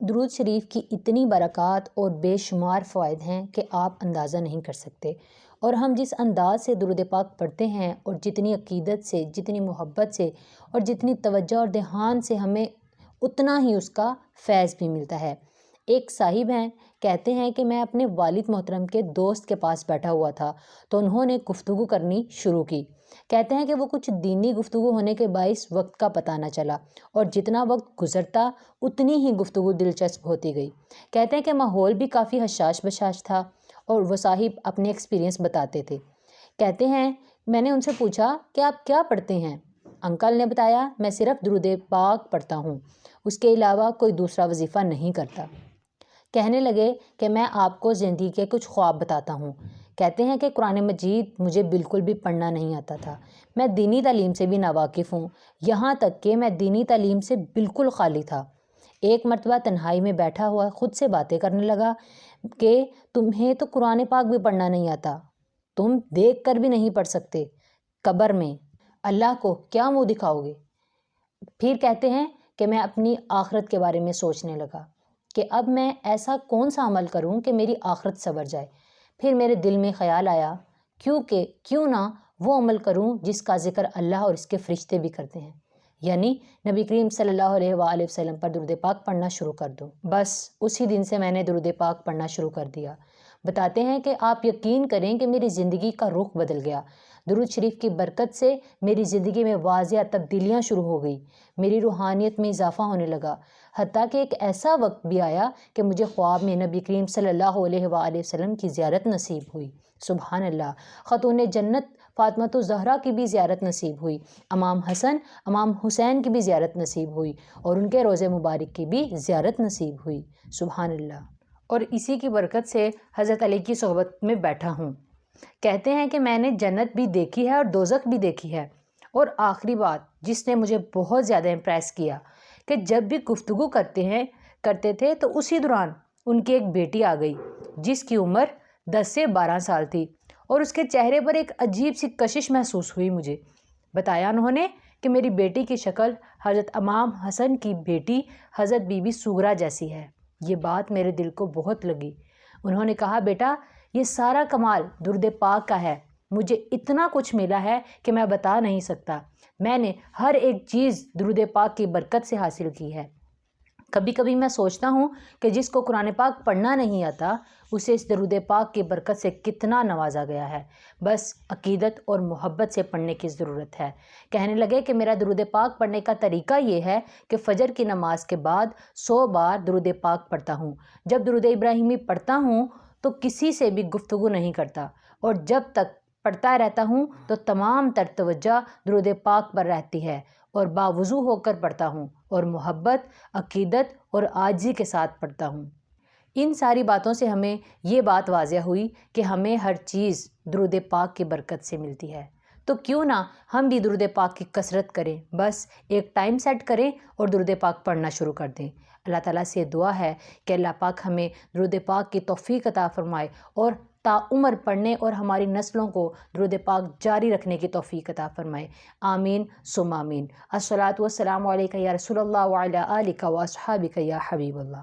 درود شریف کی اتنی برکات اور بے شمار فوائد ہیں کہ آپ اندازہ نہیں کر سکتے، اور ہم جس انداز سے درود پاک پڑھتے ہیں اور جتنی عقیدت سے، جتنی محبت سے اور جتنی توجہ اور دھیان سے، ہمیں اتنا ہی اس کا فیض بھی ملتا ہے۔ ایک صاحب ہیں، کہتے ہیں کہ میں اپنے والد محترم کے دوست کے پاس بیٹھا ہوا تھا تو انہوں نے گفتگو کرنی شروع کی۔ کہتے ہیں کہ وہ کچھ دینی گفتگو ہونے کے باعث وقت کا پتہ نہ چلا، اور جتنا وقت گزرتا اتنی ہی گفتگو دلچسپ ہوتی گئی۔ کہتے ہیں کہ ماحول بھی کافی حشاش بشاش تھا، اور وہ صاحب اپنے ایکسپیرینس بتاتے تھے۔ کہتے ہیں میں نے ان سے پوچھا کہ آپ کیا پڑھتے ہیں؟ انکل نے بتایا میں صرف درود پاک پڑھتا ہوں، اس کے علاوہ کوئی دوسرا وظیفہ نہیں کرتا۔ کہنے لگے کہ میں آپ کو زندگی کے کچھ خواب بتاتا ہوں۔ کہتے ہیں کہ قرآن مجید مجھے بالکل بھی پڑھنا نہیں آتا تھا، میں دینی تعلیم سے بھی ناواقف ہوں، یہاں تک کہ میں دینی تعلیم سے بالکل خالی تھا۔ ایک مرتبہ تنہائی میں بیٹھا ہوا خود سے باتیں کرنے لگا کہ تمہیں تو قرآن پاک بھی پڑھنا نہیں آتا، تم دیکھ کر بھی نہیں پڑھ سکتے، قبر میں اللہ کو کیا منہ دکھاؤ گے؟ پھر کہتے ہیں کہ میں اپنی آخرت کے بارے میں سوچنے لگا کہ اب میں ایسا کون سا عمل کروں کہ میری آخرت سنور جائے۔ پھر میرے دل میں خیال آیا کیوں نہ وہ عمل کروں جس کا ذکر اللہ اور اس کے فرشتے بھی کرتے ہیں، یعنی نبی کریم صلی اللہ علیہ وآلہ وسلم پر درود پاک پڑھنا شروع کر دوں۔ بس اسی دن سے میں نے درود پاک پڑھنا شروع کر دیا۔ بتاتے ہیں کہ آپ یقین کریں کہ میری زندگی کا رخ بدل گیا۔ درود شریف کی برکت سے میری زندگی میں واضح تبدیلیاں شروع ہو گئی، میری روحانیت میں اضافہ ہونے لگا، حتیٰ کہ ایک ایسا وقت بھی آیا کہ مجھے خواب میں نبی کریم صلی اللہ علیہ وآلہ وسلم کی زیارت نصیب ہوئی۔ سبحان اللہ۔ خاتون جنت فاطمہ الزہرا کی بھی زیارت نصیب ہوئی، امام حسن امام حسین کی بھی زیارت نصیب ہوئی، اور ان کے روضے مبارک کی بھی زیارت نصیب ہوئی۔ سبحان اللہ۔ اور اسی کی برکت سے حضرت علی کی صحبت میں بیٹھا ہوں۔ کہتے ہیں کہ میں نے جنت بھی دیکھی ہے اور دوزخ بھی دیکھی ہے۔ اور آخری بات جس نے مجھے بہت زیادہ امپریس کیا کہ جب بھی گفتگو کرتے تھے تو اسی دوران ان کی ایک بیٹی آ گئی جس کی عمر 10 سے 12 سال تھی، اور اس کے چہرے پر ایک عجیب سی کشش محسوس ہوئی مجھے۔ بتایا انہوں نے کہ میری بیٹی کی شکل حضرت امام حسن کی بیٹی حضرت بی بی سغرا جیسی ہے۔ یہ بات میرے دل کو بہت لگی۔ انہوں نے کہا بیٹا یہ سارا کمال درود پاک کا ہے، مجھے اتنا کچھ ملا ہے کہ میں بتا نہیں سکتا، میں نے ہر ایک چیز درود پاک کی برکت سے حاصل کی ہے۔ کبھی کبھی میں سوچتا ہوں کہ جس کو قرآن پاک پڑھنا نہیں آتا اسے اس درود پاک کی برکت سے کتنا نوازا گیا ہے، بس عقیدت اور محبت سے پڑھنے کی ضرورت ہے۔ کہنے لگے کہ میرا درود پاک پڑھنے کا طریقہ یہ ہے کہ فجر کی نماز کے بعد 100 بار درود پاک پڑھتا ہوں۔ جب درود ابراہیمی پڑھتا ہوں تو کسی سے بھی گفتگو نہیں کرتا، اور جب تک پڑھتا رہتا ہوں تو تمام تر توجہ درود پاک پر رہتی ہے، اور باوضو ہو کر پڑھتا ہوں، اور محبت، عقیدت اور عاجزی کے ساتھ پڑھتا ہوں۔ ان ساری باتوں سے ہمیں یہ بات واضح ہوئی کہ ہمیں ہر چیز درود پاک کی برکت سے ملتی ہے، تو کیوں نہ ہم بھی درود پاک کی کثرت کریں، بس ایک ٹائم سیٹ کریں اور درود پاک پڑھنا شروع کر دیں۔ اللہ تعالیٰ سے دعا ہے کہ اللہ پاک ہمیں درود پاک کی توفیق عطا فرمائے، اور عمر پڑھنے اور ہماری نسلوں کو درود پاک جاری رکھنے کی توفیق عطا فرمائے۔ آمین ثم آمین۔ الصلاۃ والسلام علیک یا رسول اللہ وعلی آلک واصحابک یا حبیب اللہ۔